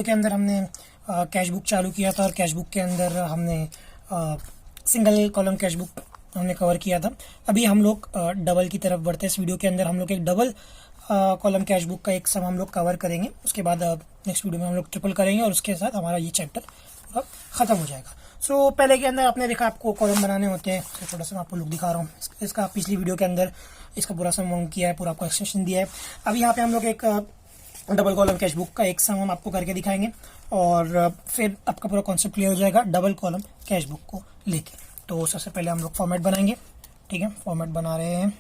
के अंदर हमने कैश बुक चालू किया था और कैश बुक के अंदर हमने सिंगल कॉलम कैश बुक हमने कवर किया था। अभी हम लोग डबल की तरफ बढ़ते हैं। इस वीडियो के अंदर हम लोग एक डबल कॉलम कैश बुक का एक सम हम लोग कवर करेंगे। उसके बाद नेक्स्ट वीडियो में हम लोग ट्रिपल करेंगे और उसके साथ हमारा ये चैप्टर पूरा खत्म हो जाएगा। सो पहले के अंदर आपने देखा आपको कॉलम बनाने होते हैं। तो थोड़ा सा मैं आपको लुक दिखा रहा हूँ। इसका पिछली वीडियो के अंदर इसका पूरा सम किया है, पूरा आपको एक्सटेंशन दिया है। अभी यहाँ पे हम लोग एक डबल कॉलम कैश बुक का एक सम हम आपको करके दिखाएंगे और फिर आपका पूरा कॉन्सेप्ट क्लियर हो जाएगा डबल कॉलम कैश बुक को लेके। तो सबसे पहले हम लोग फॉर्मेट बनाएंगे। ठीक है, फॉर्मेट बना रहे हैं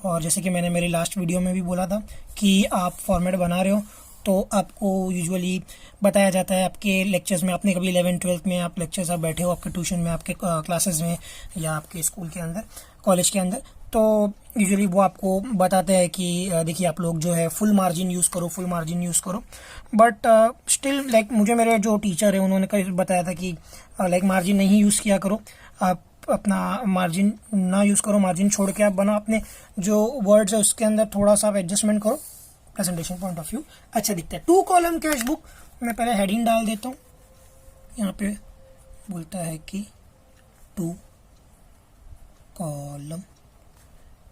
और जैसे कि मैंने मेरी लास्ट वीडियो में भी बोला था कि आप फॉर्मेट बना रहे हो तो आपको यूजुअली बताया जाता है आपके लेक्चर्स में। आपने कभी 11th-12th में आप लेक्चर्स आप बैठे हो आपके ट्यूशन में, आपके क्लासेस में या आपके स्कूल के अंदर, कॉलेज के अंदर, तो यूजुअली वो आपको बताते हैं कि देखिए आप लोग जो है फुल मार्जिन यूज़ करो, फुल मार्जिन यूज़ करो। बट स्टिल लाइक मुझे मेरे जो टीचर है उन्होंने कहीं बताया था कि लाइक मार्जिन नहीं यूज़ किया करो, आप अपना मार्जिन ना यूज़ करो, मार्जिन छोड़ के आप बना अपने जो वर्ड्स है उसके अंदर थोड़ा सा आप एडजस्टमेंट करो, प्रेजेंटेशन पॉइंट ऑफ व्यू अच्छा दिखता है। 2 कॉलम कैश बुक मैं पहले हेडिंग डाल देता हूँ। यहाँ पे बोलता है कि 2 कॉलम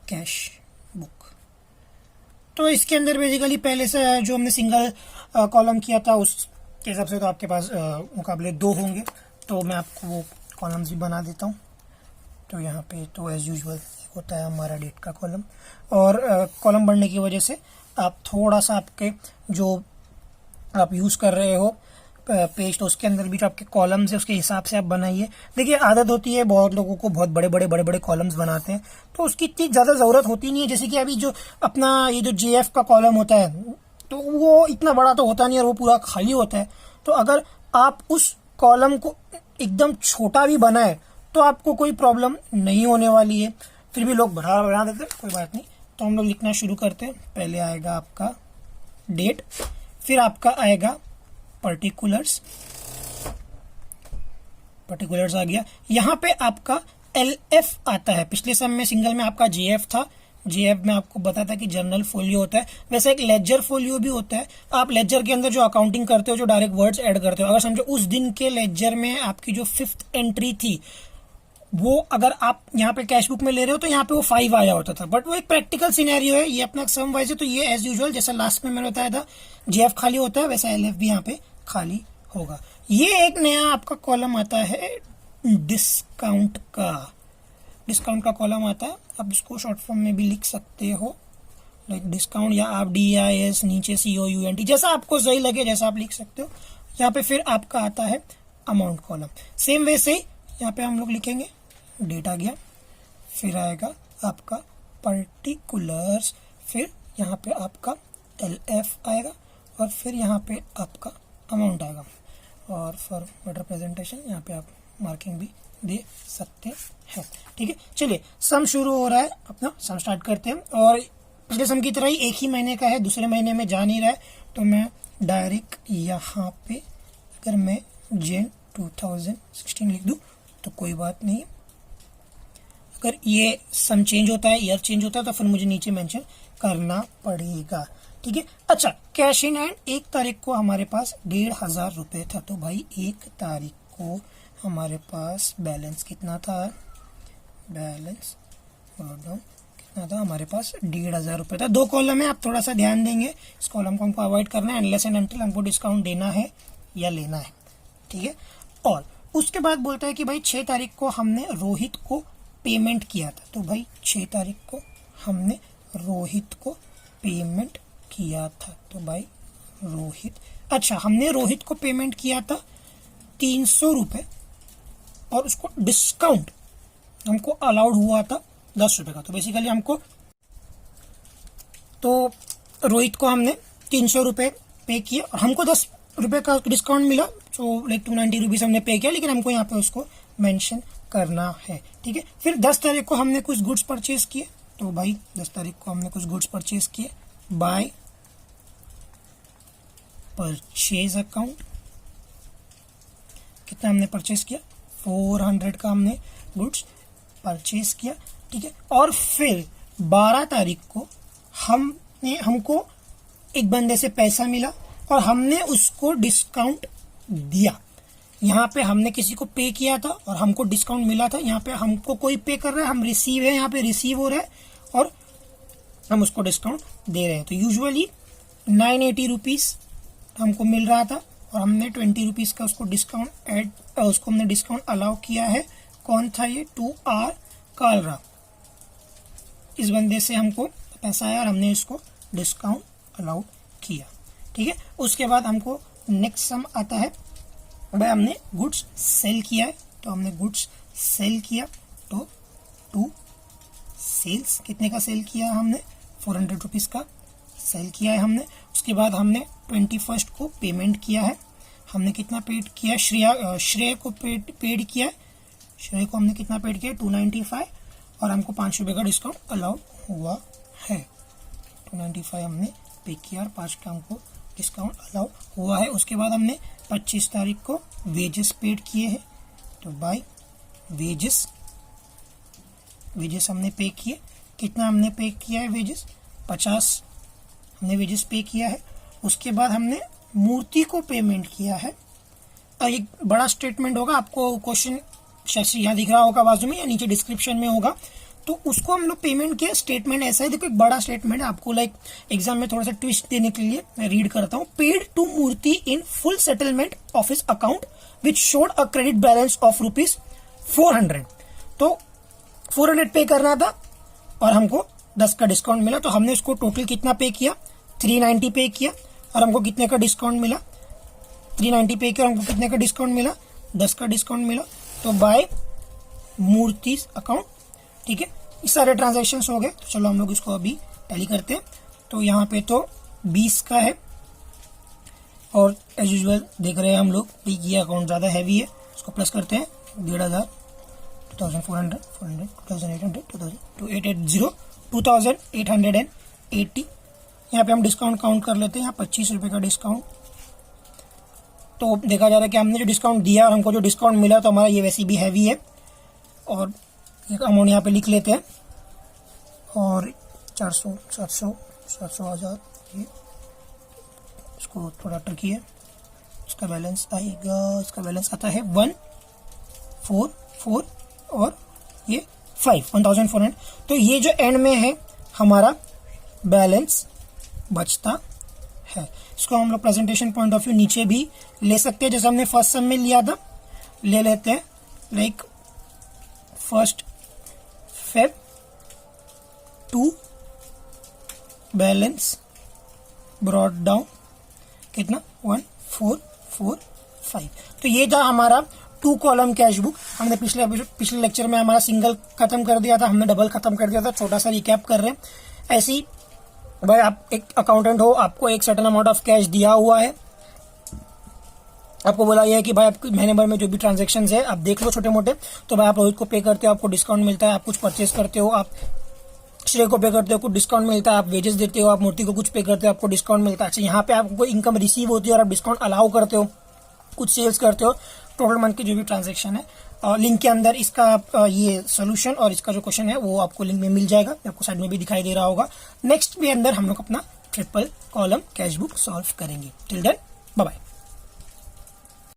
कैश बुक। तो इसके अंदर बेसिकली पहले से जो हमने सिंगल कॉलम किया था उसके हिसाब से तो आपके पास मुकाबले 2 होंगे। तो मैं आपको वो कॉलम्स भी बना देता हूँ। तो यहाँ पे तो एज यूजुअल होता है हमारा डेट का कॉलम और कॉलम बढ़ने की वजह से आप थोड़ा सा आपके जो आप यूज़ कर रहे हो पेज, तो उसके अंदर भी जो आपके कॉलम्स है उसके हिसाब से आप बनाइए। देखिए आदत होती है बहुत लोगों को, बहुत बड़े बड़े कॉलम्स बनाते हैं तो उसकी इतनी ज़्यादा ज़रूरत होती नहीं है। जैसे कि अभी जो अपना ये जो JF का कॉलम होता है तो वो इतना बड़ा तो होता नहीं है और वो पूरा खाली होता है। तो अगर आप उस कॉलम को एकदम छोटा भी बनाए तो आपको कोई प्रॉब्लम नहीं होने वाली है। फिर भी लोग बना देते हैं, कोई बात नहीं। तो हम लोग लिखना शुरू करते हैं। पहले आएगा आपका डेट, फिर आपका आएगा पर्टिकुलर्स आ गया। यहाँ पे आपका LF आता है। पिछले सम में सिंगल में आपका JF था। JF में आपको बताया था कि जर्नल फोलियो होता है। वैसे एक लेजर फोलियो भी होता है। आप लेजर के अंदर जो अकाउंटिंग करते हो, जो डायरेक्ट वर्ड्स ऐड करते हो, अगर समझो उस दिन के लेजर में आपकी जो 5th एंट्री थी वो अगर आप यहाँ पे कैश बुक में ले रहे हो तो यहाँ पे वो 5 आया होता था। बट वो एक प्रैक्टिकल सिनेरियो है, ये अपना सम वाइज है। तो ये एज यूजुअल जैसा लास्ट में मैंने बताया था JF खाली होता है वैसा LF भी यहाँ पे खाली होगा। ये एक नया आपका कॉलम आता है डिस्काउंट का कॉलम आता है। आप इसको शॉर्ट फॉर्म में भी लिख सकते हो लाइक डिस्काउंट, या आप DIS नीचे COUNT जैसा आपको सही लगे जैसा आप लिख सकते हो। यहाँ पे फिर आपका आता है अमाउंट कॉलम। सेम वैसे ही यहाँ पे हम लोग लिखेंगे डेट आ गया, फिर आएगा आपका पर्टिकुलर्स, फिर यहाँ पे आपका LF आएगा और फिर यहाँ पे आपका अमाउंट आएगा। और फॉर बेटर प्रेजेंटेशन यहाँ पे आप मार्किंग भी दे सकते हैं। ठीक है, चलिए सम शुरू हो रहा है, अपना सम स्टार्ट करते हैं। और पिछले सम की तरह ही एक ही महीने का है, दूसरे महीने में जा नहीं रहा है तो मैं डायरेक्ट यहाँ पे अगर मैं Jan 2016 लिख दूँ तो कोई बात नहीं। अगर ये सम चेंज होता है, ईयर चेंज होता है तो फिर मुझे नीचे मेंशन करना पड़ेगा। ठीक है, अच्छा कैश इन हैंड 1 तारीख को हमारे पास 1,500 रुपये था। तो भाई 1 तारीख को हमारे पास बैलेंस कितना था, बैलेंस कितना था हमारे पास 1,500 रुपये था। 2 कॉलम है, आप थोड़ा सा ध्यान देंगे। इस कॉलम को हमको अवॉइड करना है अनलेस एंड अनटिल हमको डिस्काउंट देना है या लेना है। ठीक है, और उसके बाद बोलता है कि भाई 6 तारीख को हमने रोहित को पेमेंट किया था। तो भाई 6 तारीख को हमने रोहित को पेमेंट किया था। तो भाई रोहित, अच्छा हमने रोहित को पेमेंट किया था 300 रुपये और उसको डिस्काउंट हमको अलाउड हुआ था 10 रुपये का। तो बेसिकली हमको तो रोहित को हमने 300 रुपये पे किया और हमको 10 रुपये का डिस्काउंट मिला। तो लाइक 290 रुपीज़ हमने पे किया, लेकिन हमको यहाँ पे उसको मेंशन करना है। ठीक है, फिर 10 तारीख को हमने कुछ गुड्स परचेज किए। तो भाई 10 तारीख को हमने कुछ गुड्स परचेज किए बाय परचेज अकाउंट। कितना हमने परचेज किया, 400 का हमने गुड्स परचेज किया। ठीक है, और फिर 12 तारीख को हमको एक बंदे से पैसा मिला और हमने उसको डिस्काउंट दिया। यहाँ पे हमने किसी को पे किया था और हमको डिस्काउंट मिला था। यहाँ पे हमको कोई पे कर रहा है, हम रिसीव है, यहाँ पे रिसीव हो रहा है और हम उसको डिस्काउंट दे रहे हैं। तो यूजुअली 980 रुपीज हमको मिल रहा था और हमने 20 रुपीज का उसको डिस्काउंट उसको हमने डिस्काउंट अलाउ किया है। कौन था ये? 2R कालरा। इस बंदे से हमको पैसा आया और हमने इसको डिस्काउंट अलाउ किया। ठीक है, उसके बाद हमको नेक्स्ट सम आता है, भाई हमने गुड्स सेल किया है, तो हमने गुड्स सेल किया तो 2 सेल्स, कितने का सेल किया हमने? 400 रुपीज का सेल किया है हमने। उसके बाद हमने 21 को पेमेंट किया है। हमने कितना पेड किया? श्रेय को पेड किया है। श्रेय को हमने कितना पेड किया? 295 और हमको 5 रुपये का डिस्काउंट अलाउ हुआ है। 295 हमने पे किया और 5 का हमको डिस्काउंट अलाउ हुआ है। उसके बाद हमने 25 तारीख को वेजेस पेड किए हैं, तो बाय वेजेस हमने पे किए। कितना हमने पे किया है वेजेस? 50 हमने वेजेस पे किया है। उसके बाद हमने मूर्ति को पेमेंट किया है। एक बड़ा स्टेटमेंट होगा, आपको क्वेश्चन यहाँ दिख रहा होगा बाजू में या नीचे डिस्क्रिप्शन में होगा, तो उसको हम लोग पेमेंट किया। स्टेटमेंट ऐसा है, देखो एक बड़ा स्टेटमेंट है, आपको लाइक एग्जाम में थोड़ा सा ट्विस्ट देने के लिए मैं रीड करता हूँ। Paid to Murthy in full settlement of his account which showed a credit balance of ₹400। तो 400 पे करना था और हमको 10 का डिस्काउंट मिला, तो हमने उसको टोटल कितना पे किया? 390 पे किया और हमको कितने का डिस्काउंट मिला? 390 पे किया और हमको कितने का डिस्काउंट मिला? 10 का डिस्काउंट मिला। तो बाय मूर्ति अकाउंट। ठीक है, इस सारे ट्रांजेक्शन हो गए। तो चलो हम लोग इसको अभी टैली करते हैं। तो यहाँ पे तो 20 का है और एज यूजुअल देख रहे हैं हम लोग ये अकाउंट ज़्यादा हैवी है, इसको प्लस करते हैं। 1500, 2400, 400, 2800, 2880, 2880। यहाँ पे हम डिस्काउंट काउंट कर लेते हैं। यहाँ 25 रुपये का डिस्काउंट। तो देखा जा रहा है कि हमने जो डिस्काउंट दिया और हमको जो डिस्काउंट मिला, तो हमारा ये वैसे भी हैवी है और एक अमाउंट यहाँ पे लिख लेते हैं। और 400, 700, 1000, ये इसको थोड़ा ट्रिकी है। इसका बैलेंस आएगा, इसका बैलेंस आता है 144 और ये 1400। तो ये जो एंड में है हमारा बैलेंस बचता है। इसको हम लोग प्रेजेंटेशन पॉइंट ऑफ व्यू नीचे भी ले सकते हैं, जैसे हमने फर्स्ट सम में लिया था। ले लेते हैं like 1 Feb to balance brought down कितना? 1445। तो ये था हमारा 2 कॉलम कैश बुक। हमने पिछले लेक्चर में हमारा सिंगल खत्म कर दिया था, हमने डबल खत्म कर दिया था। छोटा सा रिकैप कर रहे हैं। ऐसे ही भाई आप एक अकाउंटेंट हो, आपको एक सर्टेन अमाउंट ऑफ कैश दिया हुआ है, आपको बोला गया है कि भाई आपको महीने भर में जो भी ट्रांजेक्शन है आप देख लो छोटे मोटे। तो भाई आप रोहित को पे करते हो, आपको डिस्काउंट मिलता है। आप कुछ परचेस करते हो, आप श्रेय को पे करते हो, कुछ डिस्काउंट मिलता है। आप वेजेस देते हो, आप मूर्ति को कुछ पे करते हो, आपको डिस्काउंट मिलता है। अच्छा, यहाँ पे आपको इनकम रिसीव होती है और आप डिस्काउंट अलाउ करते हो, कुछ सेल्स करते हो। टोटल मंथ की जो भी ट्रांजेक्शन है, लिंक के अंदर इसका ये सोल्यूशन और इसका जो क्वेश्चन है वो आपको लिंक में मिल जाएगा, आपको साइड में भी दिखाई दे रहा होगा। नेक्स्ट के अंदर हम लोग अपना triple column cash book solve करेंगे। Till then bye bye.